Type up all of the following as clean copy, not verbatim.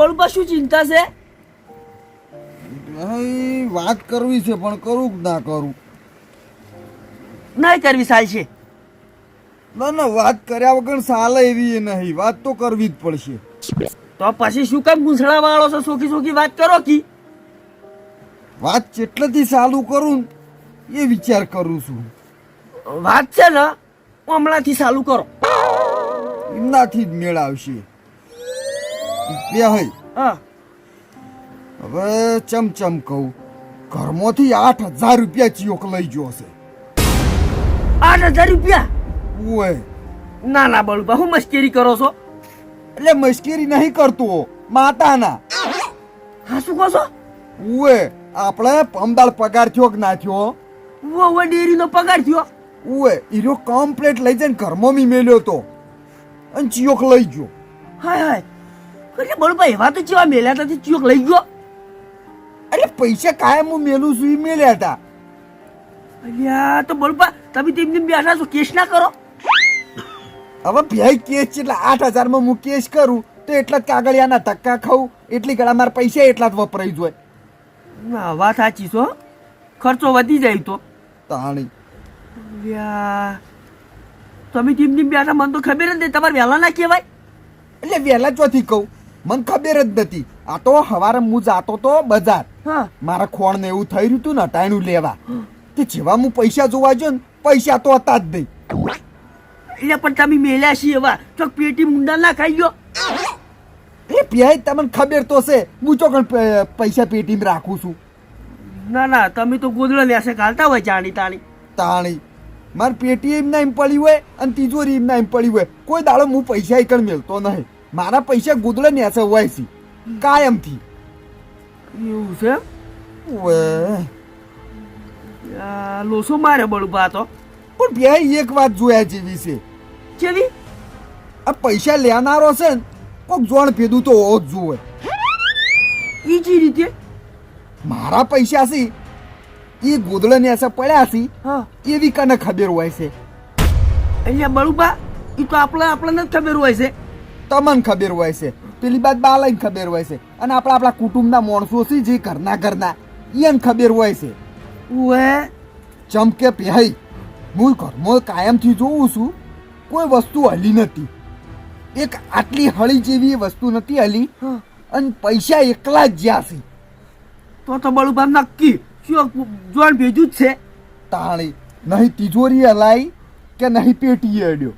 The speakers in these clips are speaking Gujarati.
બળુબા શું ચિંતા છે? વાત કરવી છે પણ કરું કે ના કરું? નહીં કરવી ચાલશે. ના ના, વાત કર્યા વગર સાલે એવી એ નહીં, વાત તો કરવી જ પડશે. તો પછી શું કામ ગુંસળા વાળો છો? સોખી સોખી વાત કરો કી. વાત કેટલેથી ચાલુ કરું એ વિચાર કરું છું. વાત છે ને હમણાંથી ચાલુ કરો. એમનાથી જ મેળ આવશે. બે હઈ હા હવે ચમચમ કહું, ઘરમાંથી 8,000 રૂપિયા ચિયોક લઈ ગયો છે. 8,000 રૂપિયા? ઓય ના ના બળુબા, હું મસ્કરી કરો છો? એટલે મશ્કરી નહીં કરતો, માતાના. હા શું કહો છો? ઓય આપણે પમદાળ પગાર થયો કે ના થયો? વો ડેરીનો પગાર થયો? ઓય હીરો કમ્પ્લેટ લઈ જઈને ઘરમાં મી મેલ્યો તો અને ચિયોક લઈ ગયો. હાય હાય, એટલે બળુબા એવા તો ચેવા મેલ્યા હતા ચિયોક લઈ ગયો? અરે પૈસા કાયમ હું મેલું છું એ મેલ્યા હતા. અલ્યા તો બળુબા તમે તેમને બેઠા છો, કેસ ના કરો? હવે ભાઈ કેસ છે એટલે 8,000 માં હું કેસ કરું તો એટલા જ કાગળિયાના ધક્કા ખાઉં, એટલી ઘણા મારા પૈસા એટલા જ વપરાઈ જાય. ના વાત સાચી છો, ખર્ચો વધી જાય તો. તાણી અલ્યા તમે તેમને બેઠા, મને તો ખબર જ નહીં. તમારે વહેલા ના કહેવાય? એટલે વહેલા ચોથી કહું, મને ખબર જ નથી. આ તો સવારે હું જાતો તો બજાર, હા મારા ખોણ ને એવું થઈ રહ્યું હતું ને ટાણું લેવા, તે જેવા હું પૈસા જોવા ગયો ને પૈસા તો હતા જ નહીં. એટલે પણ તમે મેલ્યા છીએ એવા ચોક પેટી મુંડા ના ખાઈ ગયો? એ પ્યાય તમને ખબર તો છે હું ચોકન પૈસા પેટીમાં રાખું છું. ના ના, તમે તો ગોદડો લેશે ઘાલતા હોય જાણી તાણી. તાણી મારી પેટી એમના એમ પડી હોય અને તિજોરી એમના એમ પડી હોય, કોઈ દાડો હું પૈસા એકણ મેળતો નહીં. મારા પૈસા ગોદડે નેસે હોય છે કાયમથી. એવું છે? ઓવે લોસો મારે બળુબા તો. પણ પ્યાય એક વાત જોયા જેવી છે, કેવી? આ પૈસા લેનારો છે ને કોક જોણ ભેદું તો હોવો જ જોવે. ઈજી રીતે? મારા પૈસા છે એ ગોદડે નેસે પડ્યા છે હા એવી કને ખબર હોય છે. અહીંયા બળુબા એ તો આપણને જ ખબર હોય છે. તમને ખબર હોય છે, પેલી બાદ બાલાઈને ખબર હોય છે, અને આપણા કુટુંબના માણસો છે જે ઘરના એને ખબર હોય છે. ઓએ ચમકે પહેઈ હું ઘરમાં કાયમથી જોઉં છું કોઈ વસ્તુ હલી નથી. એક આટલી હળી જેવી વસ્તુ નથી હલી, હા. અને પૈસા એકલા જ જ્યાં છે. તો બળુબા નક્કી શું જોણ ભેજું જ છે? તાણી નહીં તિજોરી હલાઈ કે નહીં પેટી હેડ્યો.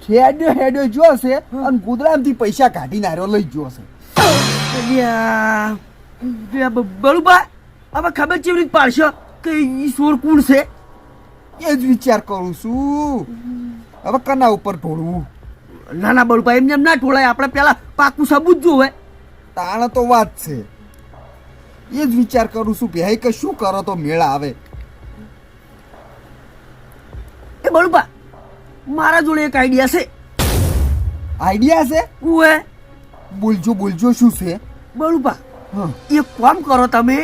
હેડ્યો જો છે અને ગુદરામથી પૈસા કાઢી નાર્યો લઈ ગયો છે. બળુબા હવે ખબર કેવી રીતે પાડશો કે ઈશ્વર કોણ છે? એ જ વિચાર કરું છું હવે કના ઉપર ઢોળવું. ના ના બળુબા એમને એમ ના ઢોળાય, આપણે પેલા પાકું સબૂત જોવે. તાણ તો વાત છે, એ જ વિચાર કરું છું ભાઈ કે શું કરો તો મેળ આવે. એ બળુબા મારા જોડે એક આઈડિયા છે. આઈડિયા છે? ઓએ બોલજો શું છે? બળુબા હા એક કામ કરો તમે,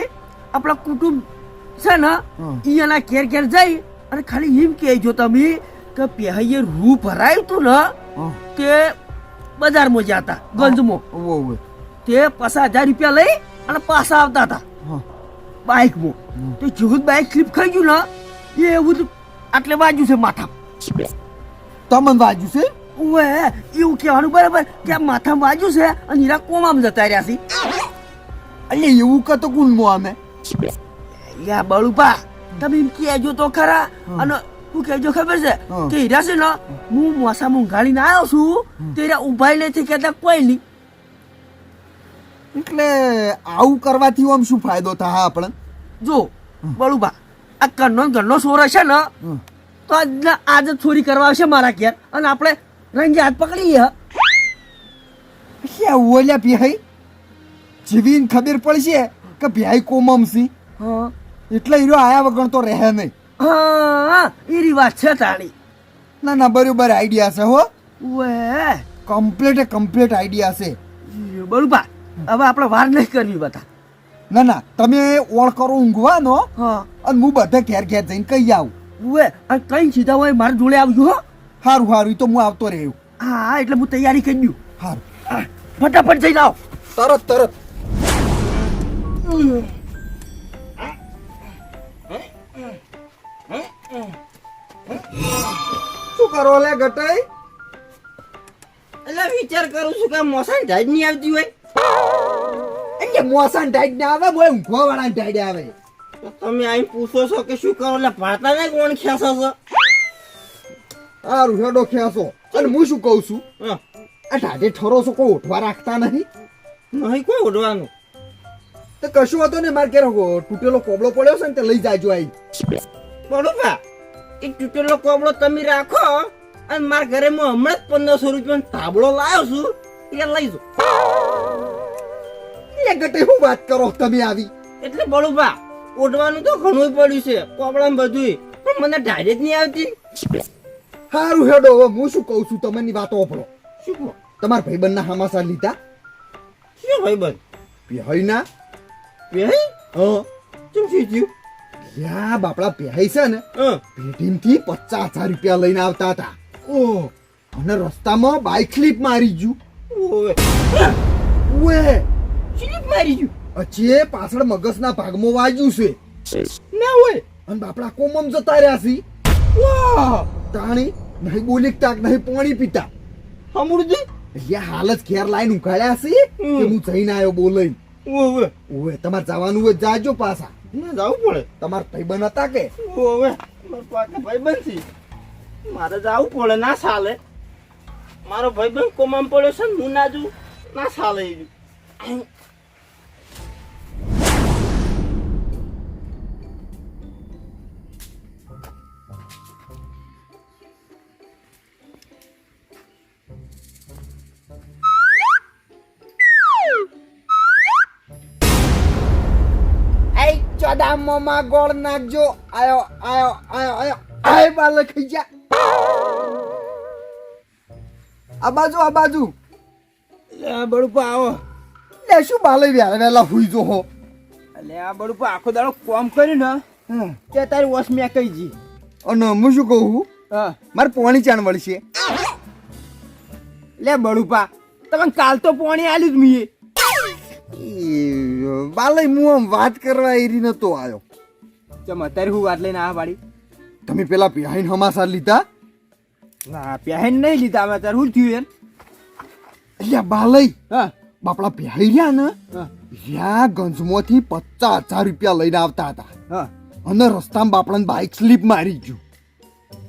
આપણા કુટુંબ છે ને અહીંયાના ઘેર ઘેર જઈ અને ખાલી એમ કહેજો તમે કે પહેઈએ રૂ ભરાયું તું ને તે બજારમાં જતા ગંજમાં, ઓવે તે 50,000 રૂપિયા લઈ અને પાછા આવતા હતા હા બાઇકમાં. તો જેવું જ બાઇક સ્લીપ ખાઈ ગયું ને એવું જ આટલે વાગ્યું છે માથા. તમને વાજ્યું છે? ઓએ એવું કહેવાનું બરાબર કે આ માથામાં વાગ્યું છે અને હીરા કોમામાં જતા રહ્યા છે. એટલે એવું કતો ગુણમો અમે. યા બળુબા તમે એમ કહેજો તો ખરા. અને હું કહેજો ખબર છે કે હીરા છે ને હું મોસામાં ગાડીને આવ્યો છું તે હીરા ઉભા નથી કહેતા કોઈ નહીં. એટલે આવું કરવાથી આમ શું ફાયદો થાય આપણે? જો બળુબા આ ઘરનો સોરો છે ને તો આજે ચોરી કરવા આવશે મારા ઘેર અને આપણે રંગે હાથ પકડીએ. ક્યાં ઓલ્યા ભાઈ જીવીને ખબર પડશે કે ભાઈ કોમમસી હા એટલે હીરો આયા વગર તો રહે નહીં. હા એરી વાત છે તાળી. ના ના બરોબર આઈડિયા છે હો, વે કમ્પ્લીટ આઈડિયા છે. બળુબા હવે આપણે વાર નહીં કરવી બધા. ના ના તમે ઓળ કરો ઊંઘવાનો હા અને હું બધા ઘેર જઈને કહી આવું. વે અને કઈ સીધા હોય મારા જોડે આવજો હો. સારું એ તો હું આવતો રહ્યો. હા એટલે હું તૈયારી કરી દઉં. સારું ફટાફટ જઈને આવો. તરત શું કરો લે ગટાઈ? એટલે વિચાર કરું છું કે મોસાની ઢાળ નહીં આવતી હોય. એટલે મોસાન ટાઈટ ના આવે, બોય ઊંઘવા વાળા ટાઈટ આવે. તો તમે અહીં પૂછો છો કે શું કરો? એટલે ભાતા ને કોણ ખેંચો છો? હારું હેડો ખેંચો. અને હું શું કહું છું, હા, આ ઢાઢે ઠરો છો કોઈ ઉઠવા રાખતા નહીં? નહીં કોઈ ઉડવાનું. તો કશું હતો ને, મારે ક્યારે તૂટેલો કોબળો પડ્યો છે ને તે લઈ જાજો આઈ. બરોબર, એ તૂટેલો કોબળો તમે રાખો અને મારા ઘરે હું હમણાં જ 1500 રૂપિયાનો તાબડો લાવ્યો છું, એ લઈ જાઓ. એ ગટે હું વાત કરો તમે આવી? એટલે બળુભા ઉડવાનું તો ઘણું પડ્યું છે, કોબળામાં બધું, પણ મને ઢાળે જ નહીં આવતી. હારું હેડો, હવે હું શું કહું છું, તમારી વાતો ઓપડો. શું કહો? તમારા ભાઈબંધના હમાસા લીધા? શું ભાઈબંધ? પેહઈના? પેહી? હા. શું થયું? યા બાપડા પેહઈ છે ને, હા. પેઢીમથી 50,000 રૂપિયા લઈને આવતા હતા. ઓહ, અને રસ્તામાં બાઇક સ્લીપ મારી ગયું. ઓવે, ઓએ, સ્લીપ મારી ગયું. અચે પાછળ મગજના ભાગમાં વાગ્યું છે. ના હોય. અને બાપડા કોમમ જતા રહ્યા છે. વાહ, તાણી નહીં બોલી તાક નહીં પાણી પીતા. હમુરજી. યા હાલ જ ઘેર લાઈન ઉઘાડ્યા છે કે હું જઈને આવ્યો બોલાઈને. ઓવે, ઓએ, તમારે જવાનું હોય જાજો પાછા. ના જાવું પડે. તમારા ભાઈબંધ હતા કે? ઓવે, મારો પાકા ભાઈબંધ છે, મારે જાવું પડે. ના ચાલે, મારો ભાઈબંધ કોમામ પડ્યો છે ને, હું ના જઉં, ના ચાલે. એ ચોદામાં ગોળ નાખજો. આયો આયો આયો આયો આય બાલ ખાઈ જા. આ બાજુ બળુપા આવો. લે શું બાલે વેલા હુઈ જો હો. એટલે આ બળુપા આખો દાડો કામ કર્યું ને, તે તારી વોશ મેં કહી જી. અને હું શું કહું, હા, મારે પોણી ચાણ વળશે. લે બળુપા, તમે કાલ તો પોણી આલ્યું જ મીએ. બાલે હું આમ વાત કરવા એરી નતો આવ્યો. ચમ અત્યારે હું વાત લઈને આ વાળી? તમે પેલા પિહાઈન હમાસા લીધા? ના, પ્યાહેન નહીં લીધા. અમે અત્યારે શું થયું એમ? એટલે બાલઈ હા, બાપડા પિહાઈ રહ્યા ને, હા, ત્યાં ગંજમાંથી 50,000 રૂપિયા લઈને આવતા હતા. હા. અને રસ્તામાં બાપડાને બાઇક સ્લીપ મારી ગયું.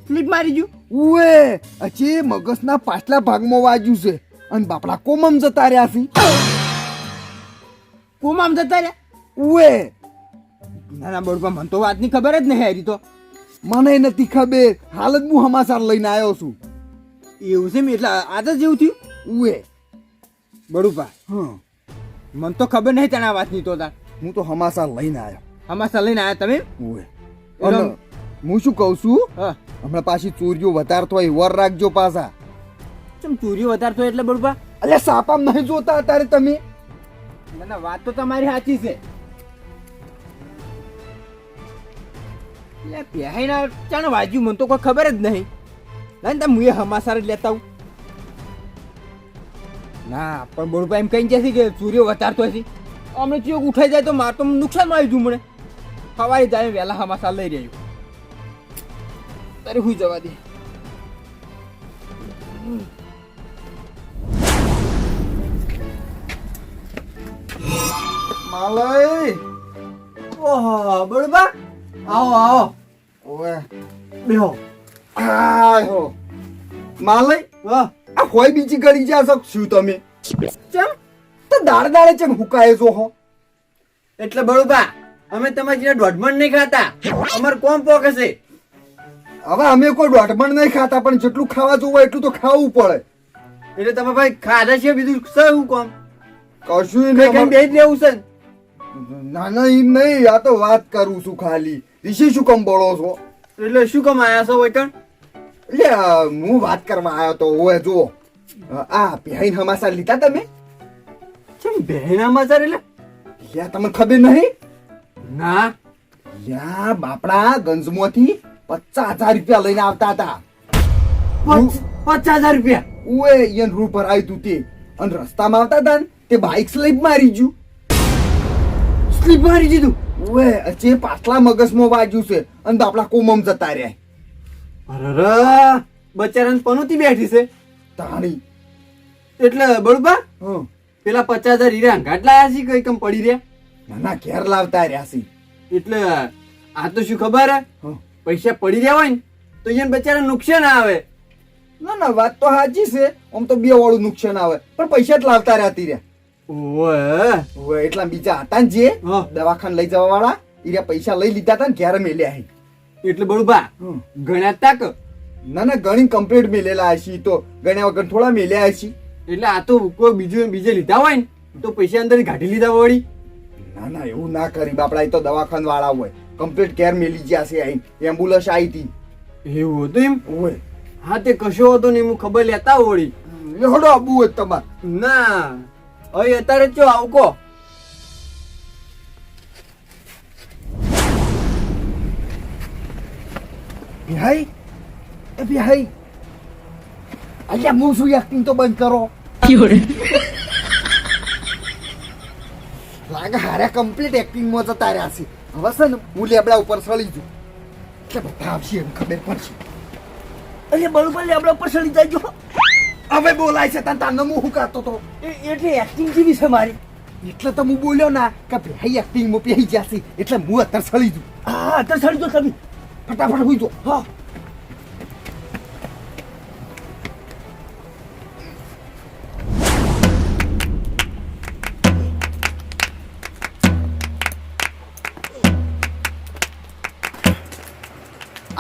સ્લીપ મારી ગયું? ઉએ, અચે મગજના પાછલા ભાગમાં વાગ્યું છે અને બાપડા કોમમ જતા રહ્યા છે. કોમામ જતા રહ્યા? ઉએ, ના ના બળુપા, મને તો વાતની ખબર જ નહીં હારી. તો મને નથી ખબર, હાલ જ હું હમાસાર લઈને આવ્યો છું. એવું છે? મેં એટલે આજે જ એવું થયું? ઉએ, બળુપા, હા, મને તો ખબર નહીં તને આ વાતની. તો તાર હું તો હમાસાર લઈને આવ્યો. હમાસા લઈને આવ્યા તમે? ઉએ, અને હું શું કહું છું, હા. હમણાં પાછી ચોરીઓ વધારતો હોય વર રાખજો પાછા. ચમ ચોરીઓ વધારતો એટલે બળુપા? અલ્યા સાપામ નહીં જોતા અત્યારે તમે? ના ના, વાત તો તમારી સાચી છે. એટલે પહેરીને ચાને વાજ્યું મને તો કોઈ ખબર જ નહીં. ના તમે હું એ હમાસાર જ લેતા આવું. ના પણ બળુપા એમ કઈ જશે કે સૂર્ય વધારતો હશે. અમને ચિયોક ઉઠાઈ જાય તો મારે તો નુકસાન આવી જવું મને. સવારે જાય વહેલા હમાસાર લઈ રહ્યું. તારે હુઈ જવા દે. માલય, ઓહો બળુપા, આવો આવો. ઓએ, બેહો. આયો માલય, વાહ, આ હોય બીજી ગળી જા શકશું તમે? ચમ? તો દાડે ચમ હુકાય જો હો. એટલે બળુપા, અમે તમારી જેવા દોઢમણ નહીં ખાતા. અમાર કોમ પોકે છે. હવે અમે કોઈ દોઢમણ નહીં ખાતા, પણ જેટલું ખાવા જોવું એટલું તો ખાવું પડે. એટલે તમે ભાઈ ખાધા છે બીજું શું કોમ? કશું કઈ કઈ બેજ લેવું છે? ના ના એમ નહીં, આ તો વાત કરું છું ખાલી. ઋષિ શું કમ બોલો છો? એટલે શું કામ આયા છો વૈકણ? એટલે હું વાત કરવા આવ્યો તો. ઓય જુઓ, આ પહેરીને હમાસા લીધા તમે? ચમ બહેનામાં સર એટલે? લ્યા તમને ખબર નહીં? ના. લ્યા બાપડા ગંજમાંથી 50,000 રૂપિયા લઈને આવતા હતા. 50,000 રૂપિયા? ઉએ ઈયન રૂ પર આવ્યું તું તે, અને રસ્તામાં આવતા હતા ને તે બાઇક સ્લીપ મારી ગયું. સ્લીપ મારી દીધું. ઓએ જે પાછલા મગજમાં વાગ્યું છે અને આપણા કોમમ જતા રહ્યા. અરે બચારાને પનોતી બેઠી છે તાણી. એટલે બળબા હં. પેલા 50,000 હીરા અંગાટ લાયા છે કઈ કમ પડી રહ્યા નાના ઘેર લાવતા રહ્યા છે. એટલે આ તો શું ખબર હે હં. પૈસા પડી રહ્યા હોય ને તો અહીંયા બચારા નુકસાન આવે. ના ના વાત તો સાચી છે. આમ તો બે વાળું નુકસાન આવે પણ પૈસા જ લાવતા રહેતી રહ્યા. ઓય ઓએ એટલા બીજા હતા ને જે હા. દવાખાને લઈ જવા વાળા ઈરા પૈસા લઈ લીધા હતા ને ઘેર મેલ્યા હે. એટલે બળબા હં. ગણ્યા તાક ના ના ઘણી કમ્પ્લીટ મેલેલા હશે તો ગણ્યા વગર થોડા મેલ્યા હશે. એટલે આ તો કોઈ બીજે લીધા હોય ને તો પૈસા અંદર કાઢી લીધા વળી. ના ના એવું ના કરી બાપડા. એ તો દવાખાન વાળા હોય કમ્પ્લીટ કેર મેલી ગયા છે. અહીં એમ્બ્યુલન્સ આવી હતી. એવું હતું એમ? ઓય હા તે કશો હતો ને હું ખબર લેતા વળી. એહડો આબુ હોય તમારે. ના હવે અત્યારે ચો આવકો ભાઈ એ ભાઈ અલ્યા હું શું એક્ટિંગ તો બંધ કરો. લાગે હારે કમ્પ્લીટ એક્ટિંગ માં જતા રહ્યા છે. હવે છે ને હું લેબડા ઉપર સળી જુ એટલે બધા આવશે એમ ખબર પડશે. એટલે બળુબા લેબડા પર ચડી જાયજો. હવે બોલાય છે તાને હું શું કરતો તો એટલે એક્ટિંગ જેવી છે મારી. એટલે તો હું બોલ્યો ના કે ભાઈ એક્ટિંગ માં પહેરી જશે એટલે હું અત્યારે સળી જુ. હા અત્યારે ચડી જો તમે. ફટાફટ હુઈ જો. હા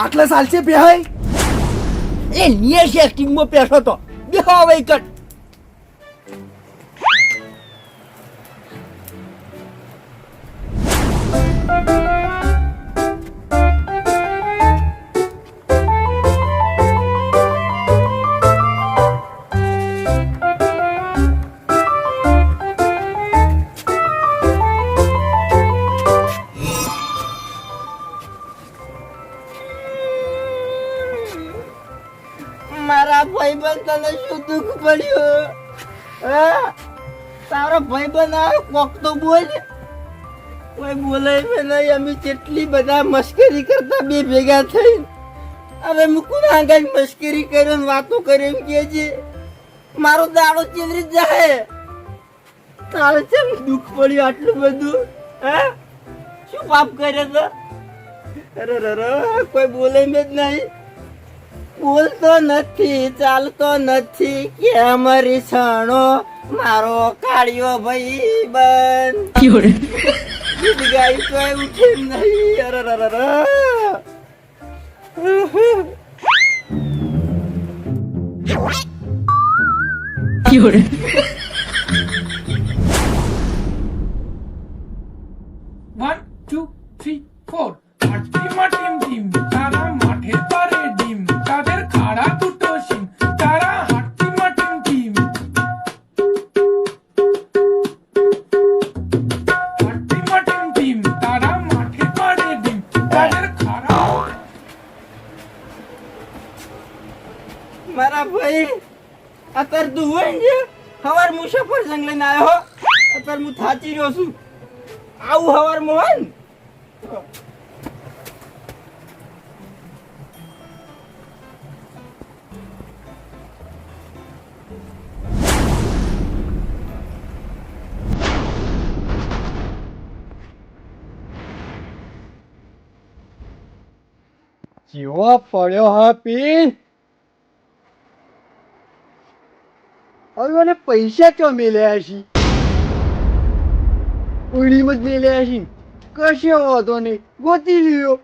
આટલે ચાલશે ભાઈ. એ નિયસ એક્ટિંગમાં પેસો તો બેહો હવે કટ. મારા ભાઈબંધ તને શું દુઃખ પડ્યું? હા તારો ભાઈબંધ આ કોક તો બોલ. કોઈ બોલે નહીં. અમે કેટલી બધા મસ્કરી કરતા બે ભેગા થઈ. હવે મુકુન આગળ મસ્કરી કર્યો ને વાતો કરી એમ કે છે મારો દાડો ચેવરી જાય. તારે કેમ દુઃખ પડ્યું આટલું બધું? હા શું પાપ કર્યો તો? અરે કોઈ બોલે જ નહીં. બોલતો નથી ચાલતો નથી કે અમારી છાણો મારો કાળિયો ભાઈ બન ગીત ગાઈ તો ઉઠે નહીં. One, two, three, four. Tima tim tim, tara mathe pare dim, tader khara duto shim, tara hatima tim tim. Hatima tim tim, tara mathe pare dim, tader khara. મારા ભાઈ અત્યારે તું હોય ને હવાર હું સફરજન લઈને આવ્યો. અત્યારે હું થાચી રહ્યો છું. આવું હવાર માં હોય ને જેવો પડ્યો હા પીન. હવે મને પૈસા ચો મેલ્યા છે? ઉડીમાં જ મેલ્યા છે. કશો વાંધો નહીં ગોતી લ્યો.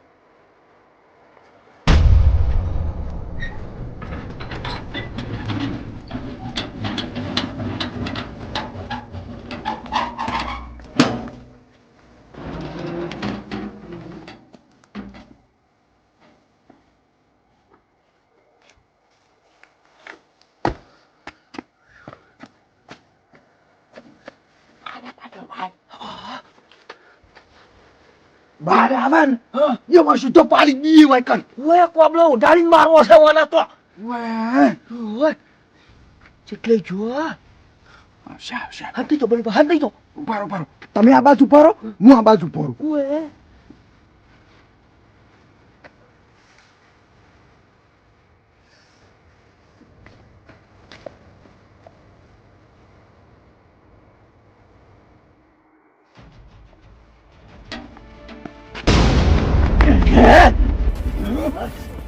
બહાર આવે ને એમાં સીધો પાડી દી હોય કન ઓય કોબલો ઉડાડીને મારવો છે ઓલા તો. ઓય જેટલે જો હાથ દઈ દો બળુબા, હાથ દઈ દો. ઉભારો તમે આ બાજુ ઉભારો, હું આ બાજુ ઉભારો. ઓએ.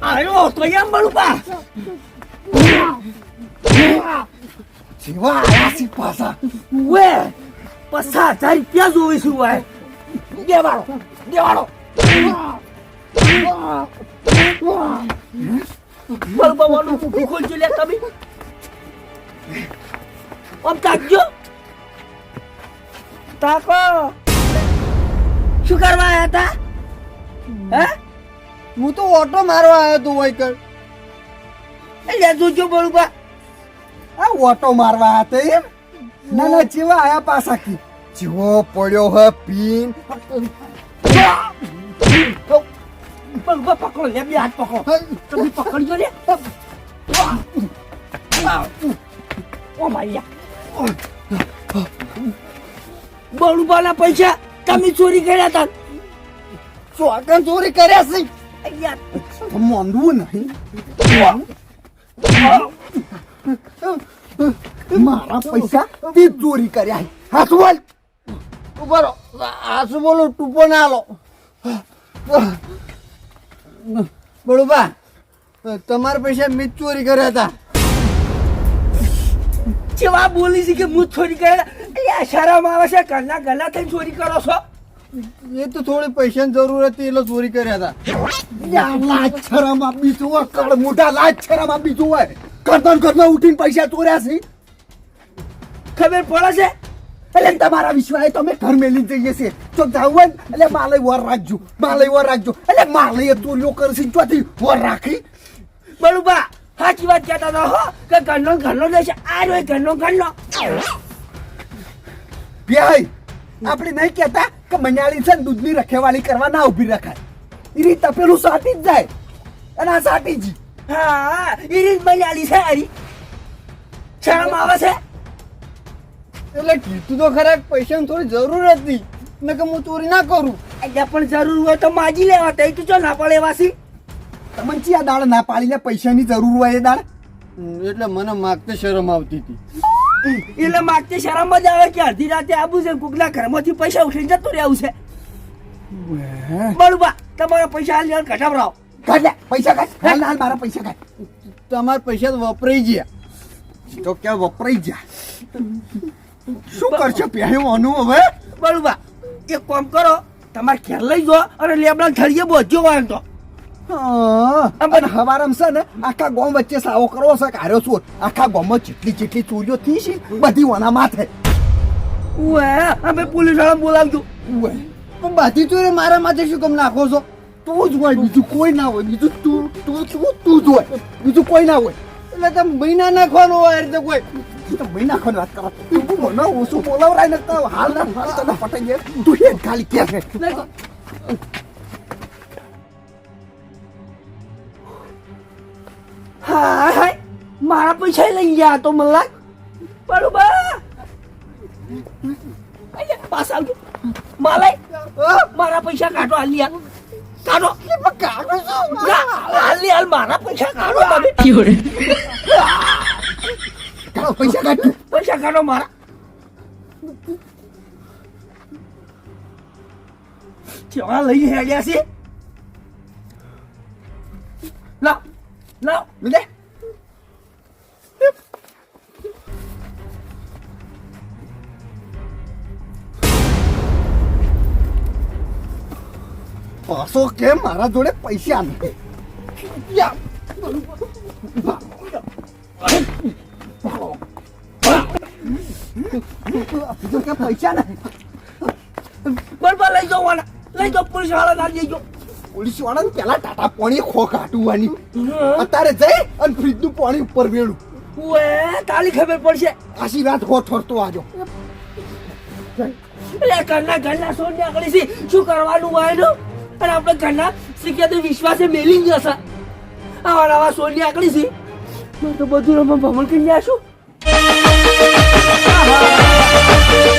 આયો તો એમ બળુબા. જેવા આયા છે પાછા. વે 50,000 રૂપિયા જોઈશું ભાઈ. દેવાળો બળુબા વાળું કુકુ ખોલજો લે તમે. આમ તાકજો. તાકો શું કરવા આયા હતા? હે હું તો ઓટો મારવા આવ્યો તું વૈકલ. એટલે જોજો બળુબા. આ ઓટો મારવા હતા એમ? ના જેવા આયા પાછા કી જેવો પડ્યો હે પીન. બળુબા પકડો લે, બે હાથ પકડો. તમે પકડજો લે. ઓ માયા બળુબાના પૈસા તમે ચોરી કર્યા હતા. ચોકન ચોરી કર્યા છે. અહીંયા મોંધવું નહીં. મારા પૈસા તે ચોરી કર્યા છે. હાથ બોલ. ઉભા આ શું બોલું ટૂંપો ના આલો. બળુબા તમારા પૈસા મેં જ ચોરી કર્યા હતા. જેવા બોલી છે કે હું ચોરી કર્યા. અહીંયા શરમ આવે છે. ઘરના ગલા થઈને ચોરી કરો છો. એ તો થોડી પૈસાની જરૂર હતી એટલે ચોરી કર્યા હતા. લાજ શરમ આપી જોવે. કળ મોઢા લાજ શરમ આપી જોવે. કરતા ઉઠીને પૈસા ચોર્યા છે. ખબર પડે છે? એટલે તમારા વિશ્વાસ તમે ઘર મેલી જઈએ છે. જો જાવ ને એટલે માલય વર રાખજો. એટલે માલય ચોરીઓ કરશે ચોથી વર રાખી. બળુબા સાચી વાત કહેતા હતા હો કે ઘરનો દેશે. આ રહ્યો ઘરનો. ભાઈ આપણે નહીં કહેતા કે મન્યાળી છે ને દૂધની રખેવાળી કરવા ના ઉભી રખાય. એ રીત તપેલું સાટી જ જાય અને આ સાટી જ. હા એ રીત મજાલી છે. હારી શરમ આવે છે? એટલે કીધું તો ખરા પૈસાની થોડી જરૂર હતી નકર હું ચોરી ના કરું. એટલે પણ જરૂર હોય તો માજી લેવા. તઈ તું ચો ના પડે વાસી. તમને ચિયા દાળ ના પાડીને પૈસાની જરૂર હોય એ દાળ. એટલે મને માગતે શરમ આવતી હતી. એટલે માગતી શરમ જ આવે કે અડધી રાતે આવું છે. કોકના ઘરમાંથી પૈસા ઉઠીને જતું રહેવું છે. બળુબા તમારા પૈસા હાલ ઘટાવરાવો. કાઢ લે પૈસા કાઢ. હાલ મારા પૈસા કાઢ. તમારા પૈસા તો વપરાઈ ગયા. તો ક્યાં વપરાઈ જાય. શું કરશો પહેવાનું હવે? બળુબા એક કામ કરો, તમારે ઘેર લઈ જાઓ અને લેબડા થળીએ બોધજો વાળો તો. પણ હવારમ છે ને આખા ગામ વચ્ચે સાવો કરવો છે. કાર્યો ચોર આખા ગામમાં જેટલી ચોરીઓ થઈ છે બધી ઓના માથે. ઉએ અમે પોલીસ વાળા બોલાવજો. પણ બધી ચોરી મારા માથે શું કામ નાખો છો? તું જ હોય, બીજું કોઈ ના હોય. બીજું તું જ હોય, બીજું કોઈ ના હોય. એટલે તમે મહિના નાખવાનો હોય રીતે કોઈ તો મહિના ખોન વાત કરો. તું મને ઓછું બોલાવરાય ને તો હાલ ના હાલ તને પટાઈ જાય. તું એ ખાલી કે છે. હા મારા પૈસા લઈ ગયા તો મલ્લા. બરોબર પાછા આવજો. માલાય મારા પૈસા કાઢો. હાલ હાલ મારા પૈસા કાઢો તમે. પૈસા કાઢો મારા. કેવા લઈ હેડ્યા છે? લાવ લે પાછો કેમ મારા જોડે પૈસા નથી? પૈસા નથી. બરોબર લઈ જાઓ પોલીસ વાળા લઈ જાઓ. પોલીસ વાળા પેલા ટાટા પાણી ખો કાઢવાની. અત્યારે જઈ અને ફ્રીજ નું પાણી ઉપર વેળું. તાલી ખબર પડશે. આશી રાત હો ઠરતો આજો. એટલે ઘરના સોન નીકળી છે. શું કરવાનું હોય એનું? અને આપણે ઘરના શીખ્યા વિશ્વાસે મેલી જશે. આવા સોન નીકળી છે તો બધું ભમણ કરી જશું. આહા